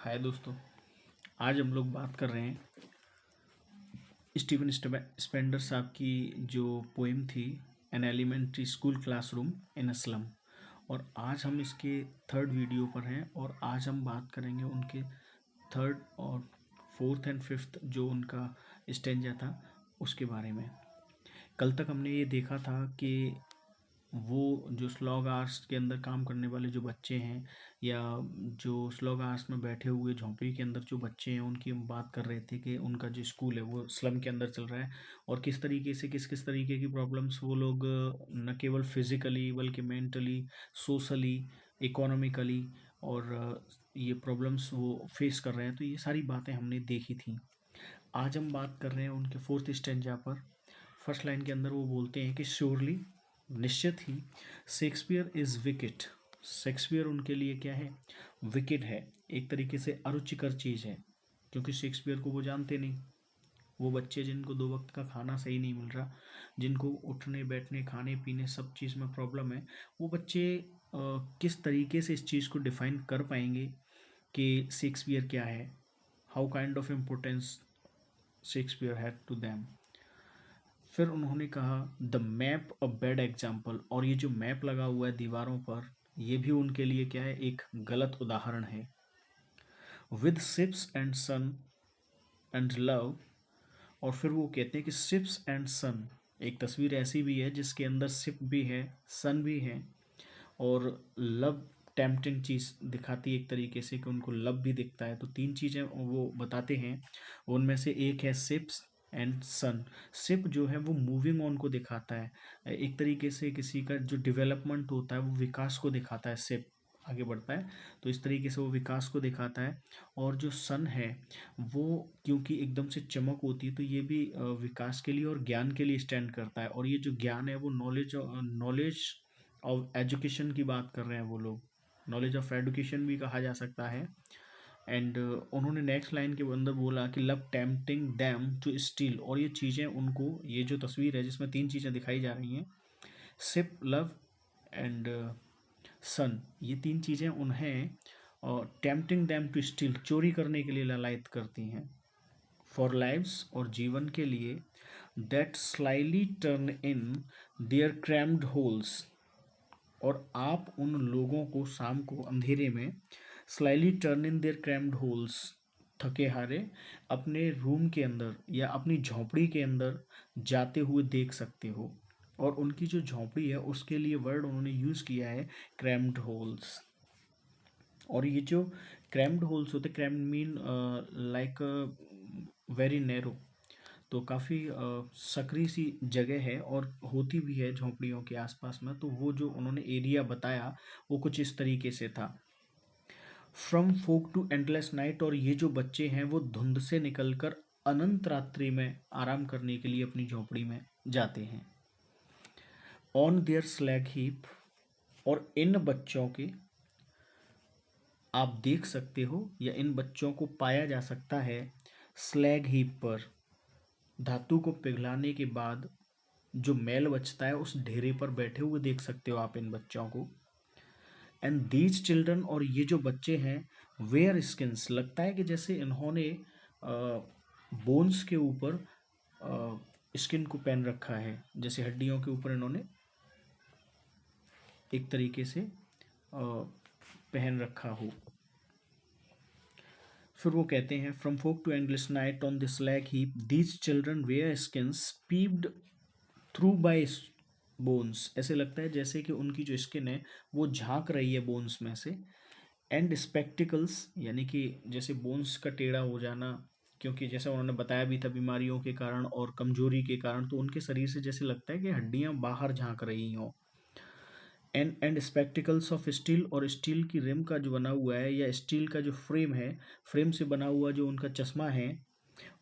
हाय दोस्तों। आज हम लोग बात कर रहे हैं स्टीवन स्पेंडर साहब की जो पोएम थी an elementary school classroom in a slum. और आज हम इसके थर्ड वीडियो पर हैं और आज हम बात करेंगे उनके थर्ड और फोर्थ एंड फिफ्थ जो उनका स्टेंजा था उसके बारे में। कल तक हमने ये देखा था कि वो जो स्लॉग आर्ट्स के अंदर काम करने वाले जो बच्चे हैं या जो स्लॉग आर्ट्स में बैठे हुए झोंपड़ी के अंदर जो बच्चे हैं उनकी हम बात कर रहे थे कि उनका जो स्कूल है वो स्लम के अंदर चल रहा है और किस तरीके से किस किस तरीके की प्रॉब्लम्स वो लोग न केवल फिजिकली बल्कि मेंटली, सोशली, इकोनॉमिकली और ये प्रॉब्लम्स वो फेस कर रहे हैं। तो ये सारी बातें हमने देखी थी। आज हम बात कर रहे हैं उनके फोर्थ स्टेंजा पर। फर्स्ट लाइन के अंदर वो बोलते हैं कि श्योरली, निश्चित ही, शेक्सपियर इज विकेट। शेक्सपियर उनके लिए क्या है? विकेट है, एक तरीके से अरुचिकर चीज़ है, क्योंकि शेक्सपियर को वो जानते नहीं। वो बच्चे जिनको दो वक्त का खाना सही नहीं मिल रहा, जिनको उठने बैठने खाने पीने सब चीज़ में प्रॉब्लम है, वो बच्चे किस तरीके से इस चीज़ को डिफाइन कर पाएंगे कि शेक्सपियर क्या है, how kind of importance Shakespeare had to them. फिर उन्होंने कहा the map a bad example, और ये जो मैप लगा हुआ है दीवारों पर ये भी उनके लिए क्या है? एक गलत उदाहरण है। With ships and sun and love, और फिर वो कहते हैं कि शिप्स एंड सन, एक तस्वीर ऐसी भी है जिसके अंदर शिप भी है, सन भी है और लव टेम्पटिंग चीज़ दिखाती है एक तरीके से कि उनको लव भी दिखता है। तो तीन चीज़ें वो बताते हैं, उनमें से एक है शिप्स एंड सन। शिप जो है वो मूविंग ऑन को दिखाता है, एक तरीके से किसी का जो डेवलपमेंट होता है वो विकास को दिखाता है। शिप आगे बढ़ता है तो इस तरीके से वो विकास को दिखाता है। और जो सन है वो क्योंकि एकदम से चमक होती है तो ये भी विकास के लिए और ज्ञान के लिए स्टैंड करता है। और ये जो ज्ञान है वो नॉलेज ऑफ एजुकेशन की बात कर रहे हैं वो लोग, नॉलेज ऑफ एडुकेशन भी कहा जा सकता है। एंड उन्होंने नेक्स्ट लाइन के अंदर बोला कि love tempting them to steal, और ये चीज़ें उनको, ये जो तस्वीर है जिसमें तीन चीज़ें दिखाई जा रही हैं, सिप, लव एंड सन, ये तीन चीज़ें उन्हें टेम्पटिंग दैम टू स्टील, चोरी करने के लिए ललायत करती हैं। फॉर लाइव्स, और जीवन के लिए, that slightly turn in their crammed holes, और आप उन लोगों को शाम को अंधेरे में slightly turn in their crammed holes, थके हारे अपने रूम के अंदर या अपनी झोंपड़ी के अंदर जाते हुए देख सकते हो। और उनकी जो झोंपड़ी है उसके लिए वर्ड उन्होंने यूज़ किया है क्रैम्ड होल्स। और ये जो क्रैम्ड होल्स होते, crammed mean like very narrow, तो काफ़ी सकरी सी जगह है और होती भी है झोंपड़ियों के आसपास में। तो वो जो उन्होंने एरिया बताया वो कुछ इस तरीके से था, from fog to endless night, और ये जो बच्चे हैं वो धुंध से निकलकर अनंत रात्रि में आराम करने के लिए अपनी झोंपड़ी में जाते हैं। ऑन देयर स्लैग हीप, और इन बच्चों के आप देख सकते हो या इन बच्चों को पाया जा सकता है स्लैग हीप पर, धातु को पिघलाने के बाद जो मैल बचता है उस ढेरे पर बैठे हुए देख सकते हो आप इन बच्चों को। एंड दीज चिल्ड्रन, और ये जो बच्चे हैं, वेयर स्किन्स, लगता है कि जैसे इन्होंने बोन्स के ऊपर स्किन को पहन रखा है, जैसे हड्डियों के ऊपर इन्होंने एक तरीके से पहन रखा हो। फिर वो कहते हैं from fog to endless night on this slag heap these children wear skins peeped through by bones, ऐसे लगता है जैसे कि उनकी जो स्किन है वो झांक रही है बोन्स में से। एंड स्पेक्टिकल्स, यानी कि जैसे बोन्स का टेढ़ा हो जाना, क्योंकि जैसा उन्होंने बताया भी था बीमारियों के कारण और कमजोरी के कारण, तो उनके शरीर से जैसे लगता है कि हड्डियां बाहर झांक रही हों। एंड स्पेक्टिकल्स ऑफ स्टील, और स्टील की रिम का जो बना हुआ है या स्टील का जो फ्रेम है, फ्रेम से बना हुआ जो उनका चश्मा है,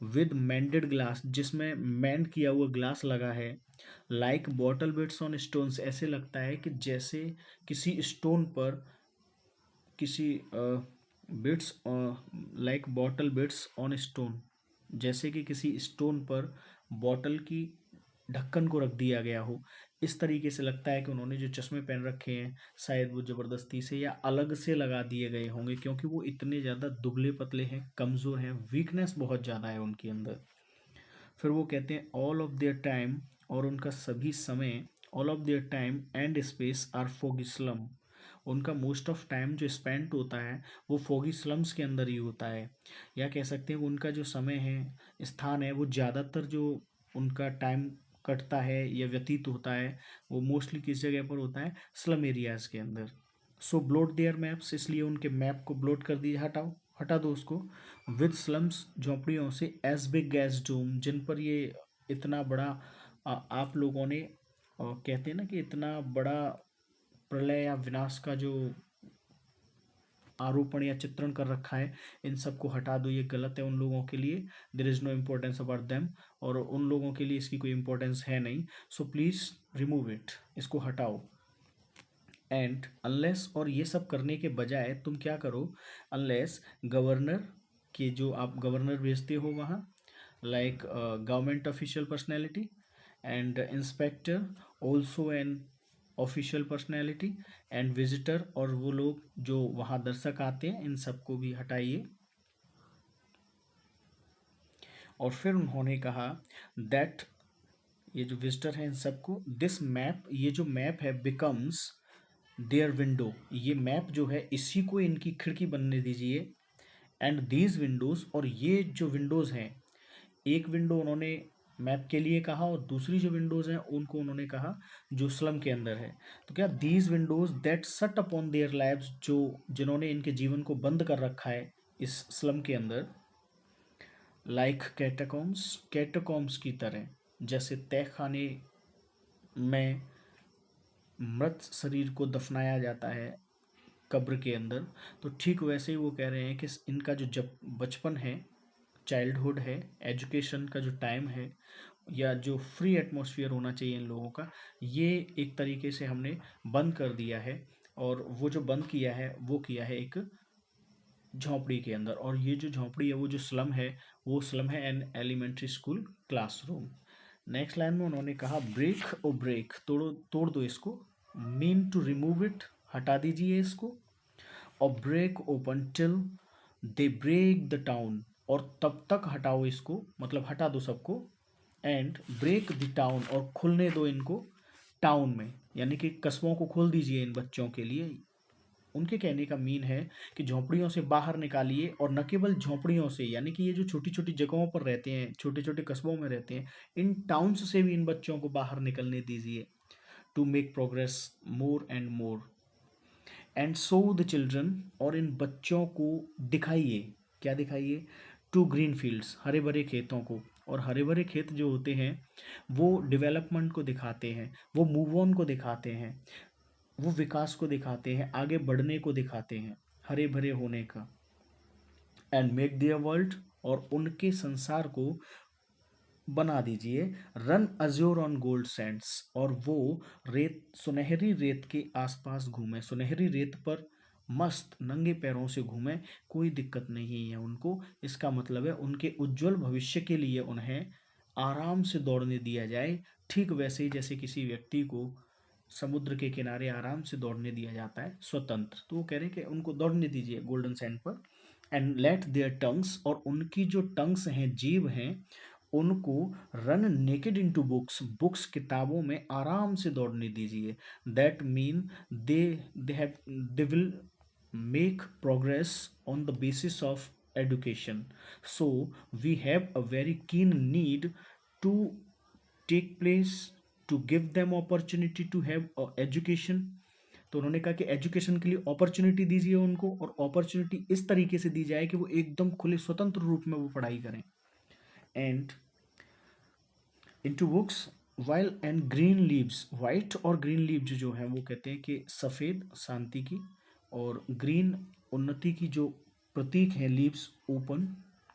विद मैंडेड ग्लास, जिसमें मैंड किया हुआ ग्लास लगा है, like bottle beads on stones, ऐसे लगता है कि जैसे किसी स्टोन पर किसी bits, like bottle beads on stone, जैसे कि किसी स्टोन पर बॉटल की ढक्कन को रख दिया गया हो। इस तरीके से लगता है कि उन्होंने जो चश्मे पहन रखे हैं शायद वो ज़बरदस्ती से या अलग से लगा दिए गए होंगे, क्योंकि वो इतने ज़्यादा दुबले पतले हैं, कमज़ोर हैं, वीकनेस बहुत ज़्यादा है उनके अंदर। फिर वो कहते हैं ऑल ऑफ देयर टाइम, और उनका सभी समय, all of their time and space are foggy slum, उनका मोस्ट ऑफ टाइम जो स्पेंड होता है वो फॉगी स्लम्स के अंदर ही होता है। या कह सकते हैं उनका जो समय है, स्थान है, वो ज़्यादातर जो उनका टाइम कटता है या व्यतीत होता है वो मोस्टली किस जगह पर होता है, स्लम एरियाज़ के अंदर। सो ब्लॉट देयर मैप्स, इसलिए उनके मैप को ब्लॉट कर दिया, हटाओ, हटा दो उसको। विद स्लम्स, झोंपड़ियों से, एज बिग एज डूम, जिन पर ये इतना बड़ा आप लोगों ने कहते हैं ना कि इतना बड़ा प्रलय या विनाश का जो आरोपण या चित्रण कर रखा है, इन सबको हटा दो, ये गलत है उन लोगों के लिए। There is no importance about them, और उन लोगों के लिए इसकी कोई इम्पोर्टेंस है नहीं। सो प्लीज़ रिमूव इट, इसको हटाओ। एंड अनलेस, और ये सब करने के बजाय तुम क्या करो, अनलेस गवर्नर के, जो आप गवर्नर भेजते हो वहाँ, like government official personality, and inspector also an official personality, and visitor, और वो लोग जो वहाँ दर्शक आते हैं, इन सबको भी हटाइए। और फिर उन्होंने कहा दैट, ये जो विजिटर हैं इन सबको, दिस मैप, ये जो मैप है, बिकम्स देयर विंडो, ये मैप जो है इसी को इनकी खिड़की बनने दीजिए। एंड दीज विंडोज़, और ये जो विंडोज़ हैं, एक विंडो उन्होंने मैप के लिए कहा और दूसरी जो विंडोज़ हैं उनको उन्होंने कहा जो स्लम के अंदर है। तो क्या दीज विंडोज़ दैट सट अपॉन देयर लैब्स, जो जिन्होंने इनके जीवन को बंद कर रखा है इस स्लम के अंदर, लाइक कैटाकॉम्स, कैटाकॉम्स की तरह, जैसे तहखाने में मृत शरीर को दफनाया जाता है कब्र के अंदर, तो ठीक वैसे ही वो कह रहे हैं कि इनका जो जब बचपन है, चाइल्डहुड है, एजुकेशन का जो टाइम है, या जो फ्री एटमॉस्फेयर होना चाहिए इन लोगों का, ये एक तरीके से हमने बंद कर दिया है। और वो जो बंद किया है वो किया है एक झोंपड़ी के अंदर, और ये जो झोंपड़ी है वो जो स्लम है, वो स्लम है an elementary school classroom. Next line में उन्होंने कहा ब्रेक ओ ब्रेक, तोड़ो, तोड़ दो इसको, मीन टू रिमूव इट, हटा दीजिए इसको, और break open till they break the town, और तब तक हटाओ इसको, मतलब हटा दो सबको। एंड ब्रेक द टाउन, और खुलने दो इनको टाउन में, यानी कि कस्बों को खोल दीजिए इन बच्चों के लिए। उनके कहने का मीन है कि झोंपड़ियों से बाहर निकालिए, और न केवल झोंपड़ियों से, यानी कि ये जो छोटी छोटी जगहों पर रहते हैं, छोटे छोटे कस्बों में रहते हैं, इन टाउन्स से भी इन बच्चों को बाहर निकलने दीजिए, to make progress more and more. And so the children, और इन बच्चों को दिखाइए, क्या दिखाइए, टू ग्रीन फील्ड्स, हरे भरे खेतों को। और हरे भरे खेत जो होते हैं वो डेवलपमेंट को दिखाते हैं, वो मूव ऑन को दिखाते हैं, वो विकास को दिखाते हैं, आगे बढ़ने को दिखाते हैं, हरे भरे होने का। एंड मेक दियर वर्ल्ड, और उनके संसार को बना दीजिए, run Azure on gold Sands, और वो रेत, सुनहरी रेत के आसपास घूमे, सुनहरी रेत पर मस्त नंगे पैरों से घूमे, कोई दिक्कत नहीं है उनको। इसका मतलब है उनके उज्जवल भविष्य के लिए उन्हें आराम से दौड़ने दिया जाए, ठीक वैसे ही जैसे किसी व्यक्ति को समुद्र के किनारे आराम से दौड़ने दिया जाता है स्वतंत्र। तो वो कह रहे हैं कि उनको दौड़ने दीजिए गोल्डन सैंड पर। एंड लेट देयर टंग्स, और उनकी जो टंग्स हैं, जीभ हैं, उनको run naked into books, books किताबों में आराम से दौड़ने दीजिए। That mean they they have they will make progress on the basis of education. So we have a very keen need to take place to give them opportunity to have education. तो उन्होंने कहा कि education के लिए opportunity दीजिए उनको, और opportunity इस तरीके से दी जाए कि वो एकदम खुले स्वतंत्र रूप में वो पढ़ाई करें। And into books while and green leaves, white और ग्रीन लीव्स जो हैं वो कहते हैं कि सफ़ेद शांति की, और ग्रीन उन्नति की जो प्रतीक हैं, लीव्स ओपन,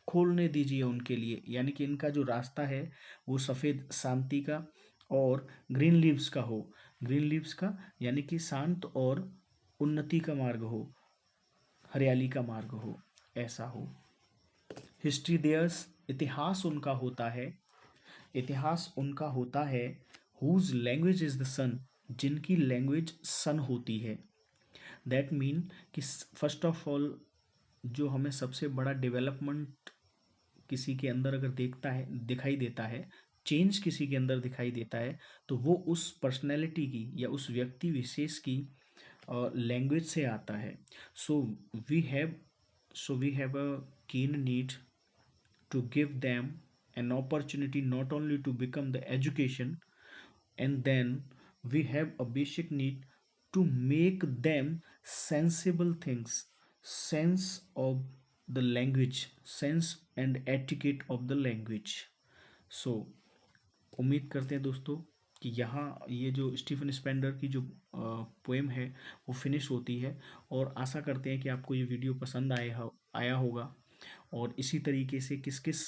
खोलने दीजिए उनके लिए, यानी कि इनका जो रास्ता है वो सफ़ेद शांति का और ग्रीन लीव्स का हो। ग्रीन लीव्स का यानी कि शांत और उन्नति का मार्ग हो, हरियाली का मार्ग हो, ऐसा हो। हिस्ट्री देयर्स, इतिहास उनका होता है, इतिहास उनका होता है हुज लैंग्वेज इज द सन, जिनकी लैंग्वेज सन होती है। दैट मीन कि फर्स्ट ऑफ ऑल जो हमें सबसे बड़ा डेवलपमेंट किसी के अंदर अगर देखता है दिखाई देता है, चेंज किसी के अंदर दिखाई देता है, तो वो उस पर्सनैलिटी की या उस व्यक्ति विशेष की लैंग्वेज से आता है। So we have so we have a keen need to give them an opportunity not only to become the education, and then we have a basic need to make them sensible things, sense of the language, sense and etiquette of the language. So उम्मीद करते हैं दोस्तों कि यहाँ ये जो Stephen Spender की जो पोएम है वो फिनिश होती है, और आशा करते हैं कि आपको ये वीडियो पसंद आया होगा। और इसी तरीके से किस किस